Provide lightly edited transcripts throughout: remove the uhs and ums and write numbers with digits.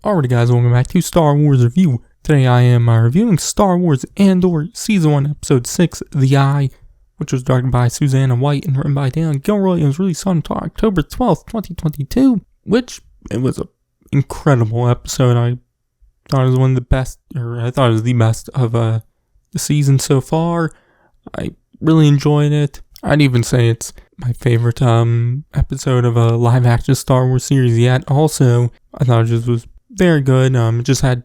Alrighty guys, welcome back to Star Wars Review. Today I am reviewing Star Wars Andor Season 1 Episode 6, The Eye, which was directed by Susanna White and written by Dan Gilroy. It was released on October 12th, 2022, which it was an incredible episode. I thought it was one of the best, or I thought it was the best of the season so far. I really enjoyed it. I'd even say it's my favorite episode of a live-action Star Wars series yet. Also, I thought it just was very good. It just had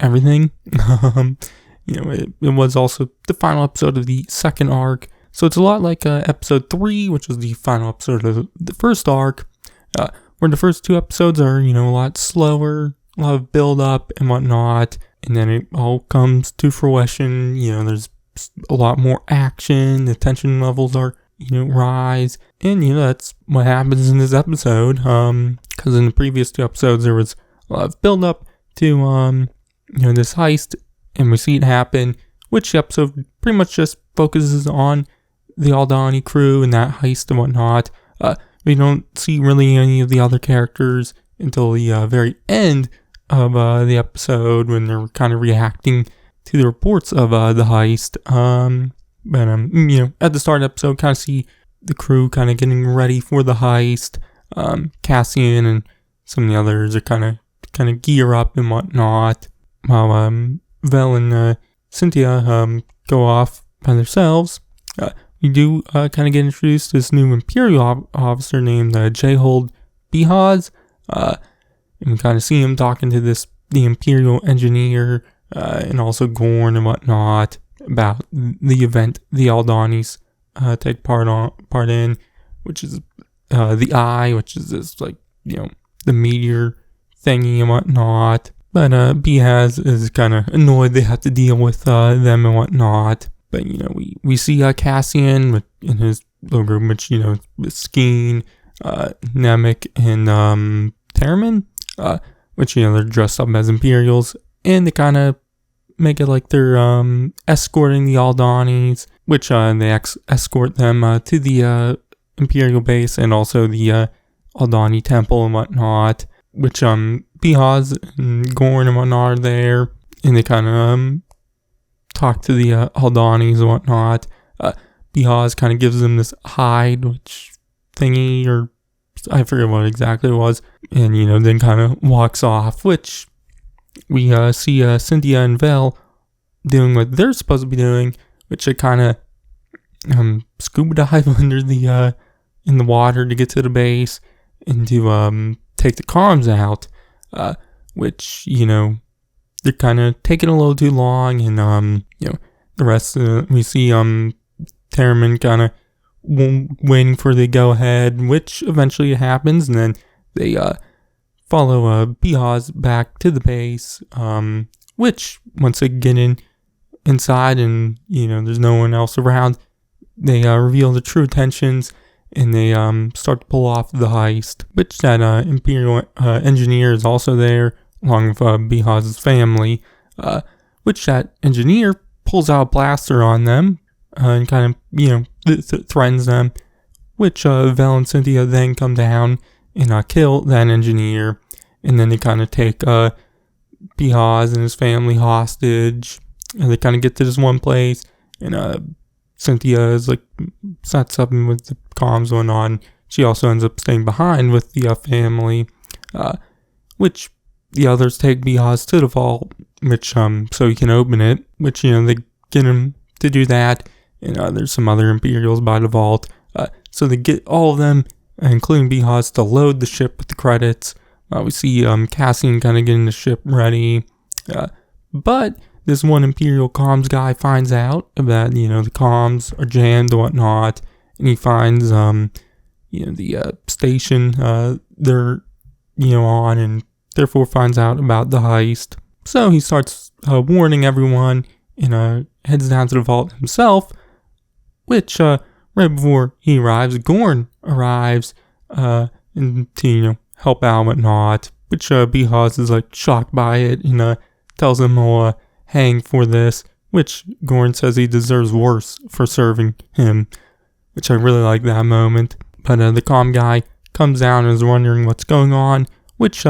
everything. It was also the final episode of the second arc. So it's a lot like episode 3, which was the final episode of the first arc, where the first two episodes are, a lot slower, a lot of build-up and whatnot, and then it all comes to fruition. There's a lot more action, the tension levels are, rise, and, that's what happens in this episode, because in the previous two episodes, there was a lot of build-up to, this heist, and we see it happen, which the episode pretty much just focuses on the Aldhani crew and that heist and whatnot. We don't see really any of the other characters until the very end of the episode when they're kind of reacting to the reports of the heist. But at the start of the episode, kind of see the crew kind of getting ready for the heist. Cassian and some of the others are kind of gear up and whatnot, while Vel and Cynthia go off by themselves. We do kind of get introduced to this new Imperial officer named J-Hold Behaz, and we kind of see him talking to the Imperial engineer and also Gorn and whatnot about the event the Aldhanis take part in, which is the Eye, which is this the meteor thingy and whatnot. But Behaz is kind of annoyed they have to deal with them and whatnot. But we see Cassian in his little group, which with Skeen, Nemec, and Termin, which they're dressed up as Imperials, and they kind of make it like they're escorting the Aldhanis, which they escort them to the Imperial base and also the Aldhani temple and whatnot, which Behaz and Gorn and whatnot are there, and they kind of talk to the Aldhanis and whatnot. Behaz kind of gives them this hide, which thingy, or I forget what exactly it was, and then kind of walks off, which we see Cynthia and Vel doing what they're supposed to be doing, which they kind of scuba dive under the in the water to get to the base and to take the comms out, which they're kind of taking a little too long, and the rest we see Termin kind of waiting for the go ahead, which eventually happens, and then they follow Behaz back to the base, which once they get inside and there's no one else around, they reveal the true intentions, and they start to pull off the heist, which that Imperial engineer is also there along with Behaz's family, which that engineer pulls out a blaster on them and kind of threatens them, which Vel and Cynthia then come down and kill that engineer, and then they kind of take Behaz and his family hostage, and they kind of get to this one place, and Cynthia is sets up with the comms going on. She also ends up staying behind with the family, which the others take Behaz to the vault, which so he can open it, which they get him to do that, and there's some other Imperials by the vault, so they get all of them, including Behaz, to load the ship with the credits. We see Cassian kind of getting the ship ready, but this one Imperial comms guy finds out about the comms are jammed and whatnot, and he finds the station they're on, and therefore finds out about the heist. So he starts warning everyone and heads down to the vault himself, which right before he arrives, Gorn arrives and to help out and whatnot, which Behaz is shocked by it and tells him he'll hang for this, which Gorn says he deserves worse for serving him, which I really like that moment. But the comm guy comes down and is wondering what's going on, which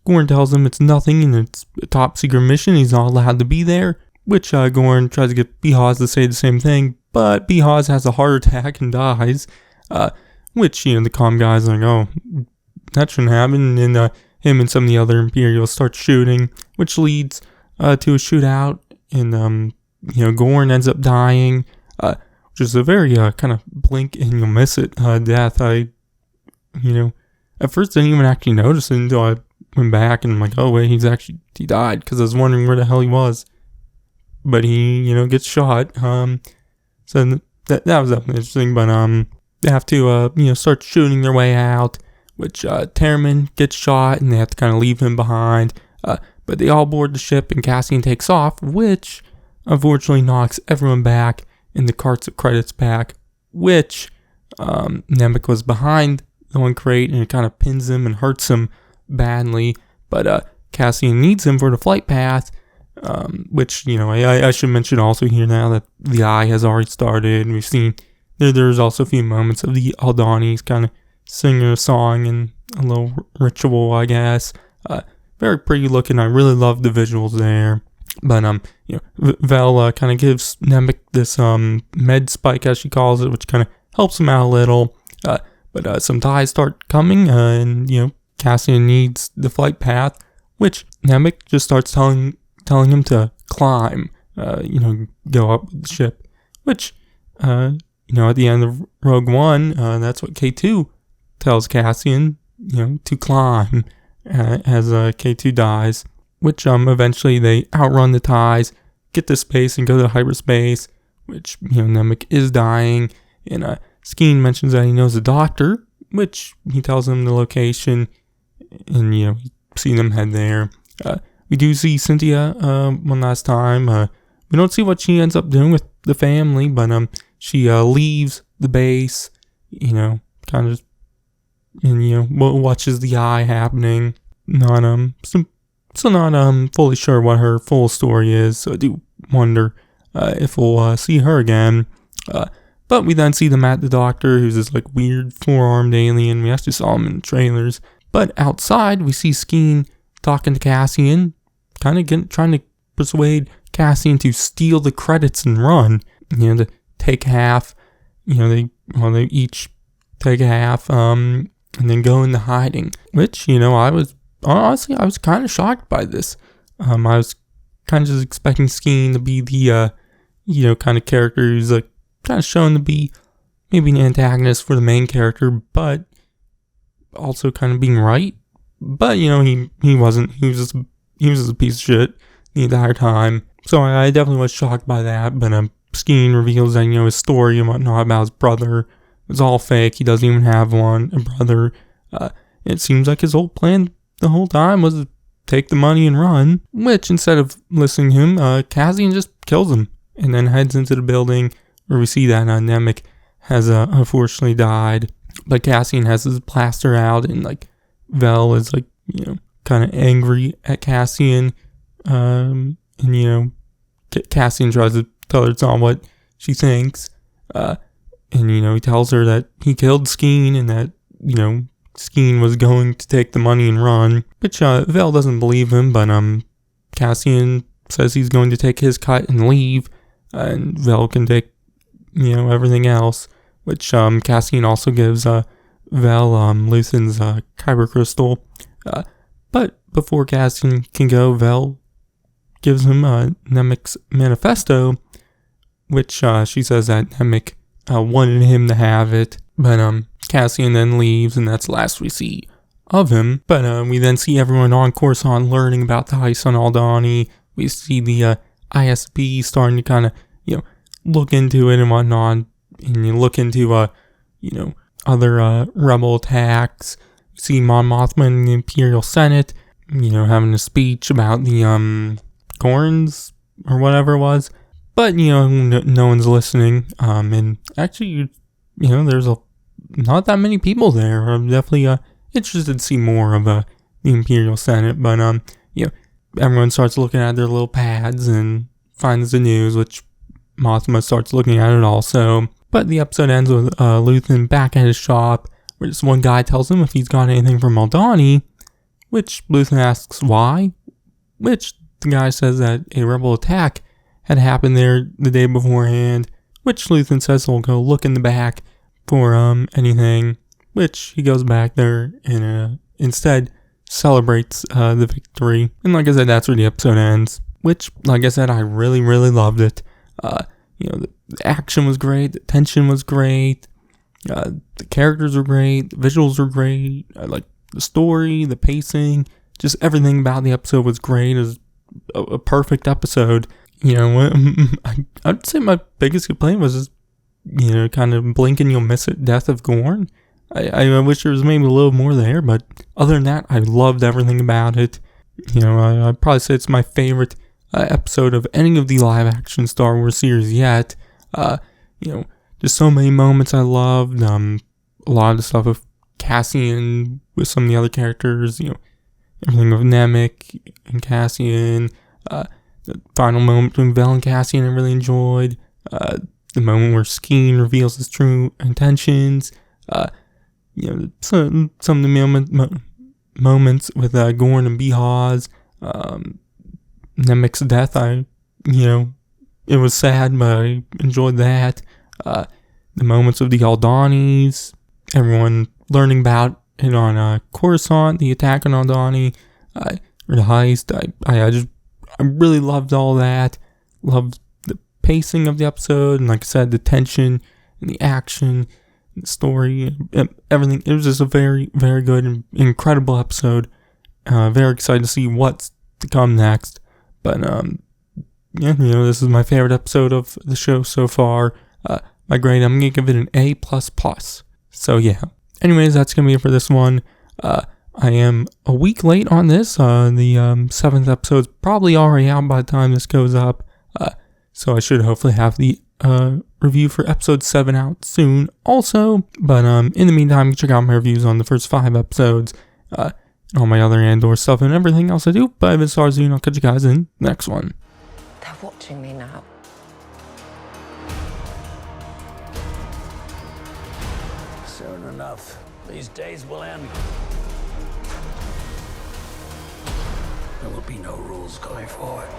Gorn tells him it's nothing and it's a top secret mission. He's not allowed to be there, which Gorn tries to get Beehaz to say the same thing, but Beehaz has a heart attack and dies, which, the comm guy's like, oh, that shouldn't happen, and him and some of the other Imperials start shooting, which leads to a shootout, and, Gorn ends up dying, which is a very kind of blink and you'll miss it death. At first I didn't even actually notice it until I went back and I'm like, oh wait, he died, because I was wondering where the hell he was. But he, gets shot. So that was interesting, but they have to, start shooting their way out, which Tehrman gets shot and they have to kind of leave him behind. But they all board the ship and Cassian takes off, which unfortunately knocks everyone back in the carts of credits pack, which Nemik was behind the one crate and it kind of pins him and hurts him badly. But Cassian needs him for the flight path, which, I should mention also here now that the Eye has already started, and we've seen there's also a few moments of the Aldanis kind of singing a song and a little ritual, I guess. Very pretty looking. I really love the visuals there. But, Vel kind of gives Nemik this med spike, as she calls it, which kind of helps him out a little. But some ties start coming, and, Cassian needs the flight path, which Nemik just starts telling him to climb, go up the ship, which, at the end of Rogue One, that's what K2 tells Cassian, to climb, as K2 dies, which, eventually they outrun the ties, get to space and go to hyperspace, which, Nemik is dying, and, Skeen mentions that he knows a doctor, which he tells him the location, and, you see them head there. We do see Cynthia one last time. We don't see what she ends up doing with the family, but she leaves the base, kind of, and watches the Eye happening. Still not fully sure what her full story is, so I do wonder if we'll see her again. But we then see them at the Doctor, who's this like weird four-armed alien. We actually saw him in the trailers. But outside, we see Skeen talking to Cassian, kind of trying to persuade Cassian to steal the credits and run. To take half. They each take half, and then go into hiding. Which, I was kind of shocked by this. I was kind of just expecting Skeen to be the, kind of character who's like kind of shown to be maybe an antagonist for the main character, but also kind of being right. But, he wasn't. He was just a piece of shit the entire time. So I definitely was shocked by that. But Skeen reveals that, his story and whatnot about his brother was all fake. He doesn't even have a brother. It seems like his whole plan the whole time was to take the money and run. Which, instead of listening to him, Cassian just kills him. And then heads into the building where we see that Nemik has unfortunately died. But Cassian has his blaster out, and like Vel is like, kind of angry at Cassian. And Cassian tries to tell her it's not what she thinks. And he tells her that he killed Skeen and that, Skeen was going to take the money and run. Which Vel doesn't believe him, but Cassian says he's going to take his cut and leave. And Vel can take, everything else. Which Cassian also gives Vel Luthen's kyber crystal. But before Cassian can go, Vel gives him Nemik's manifesto, which she says that Nemik wanted him to have it. But Cassian then leaves, and that's the last we see of him. But we then see everyone on Coruscant learning about the heist on Aldhani. We see the ISB starting to kind of, look into it and whatnot. And you look into, other rebel attacks. You see Mon Mothma in the Imperial Senate, having a speech about the, Gorns, or whatever it was. But, no one's listening. And actually, there's not that many people there. I'm definitely, interested to see more of, the Imperial Senate. But, everyone starts looking at their little pads and finds the news, which Mothma starts looking at it also. But the episode ends with Luthen back at his shop, where this one guy tells him if he's got anything from Aldhani, which Luthen asks why, which the guy says that a rebel attack had happened there the day beforehand, which Luthen says he'll go look in the back for anything, which he goes back there and instead celebrates the victory. And like I said, that's where the episode ends, which, like I said, I really, really loved it. The action was great, the tension was great, the characters were great, the visuals were great, I like the story, the pacing, just everything about the episode was great. It was a perfect episode. I'd say my biggest complaint was just, kind of blink and you'll miss it death of Gorn. I wish there was maybe a little more there, but other than that, I loved everything about it. I'd probably say it's my favorite episode of any of the live-action Star Wars series yet. Just so many moments I loved. A lot of the stuff of Cassian with some of the other characters. Everything with Nemec and Cassian. The final moment between Vel and Cassian I really enjoyed. The moment where Skeen reveals his true intentions. Some of the moments with Gorn and Behaz. Nemec's death, it was sad, but I enjoyed that. The moments of the Aldanis, everyone learning about it on Coruscant, the attack on Aldani, or the heist. I really loved all that. Loved the pacing of the episode, and like I said, the tension and the action, and the story, and everything. It was just a very, very good and incredible episode. Very excited to see what's to come next. But this is my favorite episode of the show so far. My grade, I'm gonna give it an A++. So yeah. Anyways, that's gonna be it for this one. I am a week late on this. The 7th episode's probably already out by the time this goes up. So I should hopefully have the review for episode 7 out soon also. But in the meantime, check out my reviews on the first 5 episodes. And all my other Andor stuff and everything else I do. But I've been Starzine. I'll catch you guys in the next one. They're watching me now. Soon enough, these days will end. There will be no rules going forward.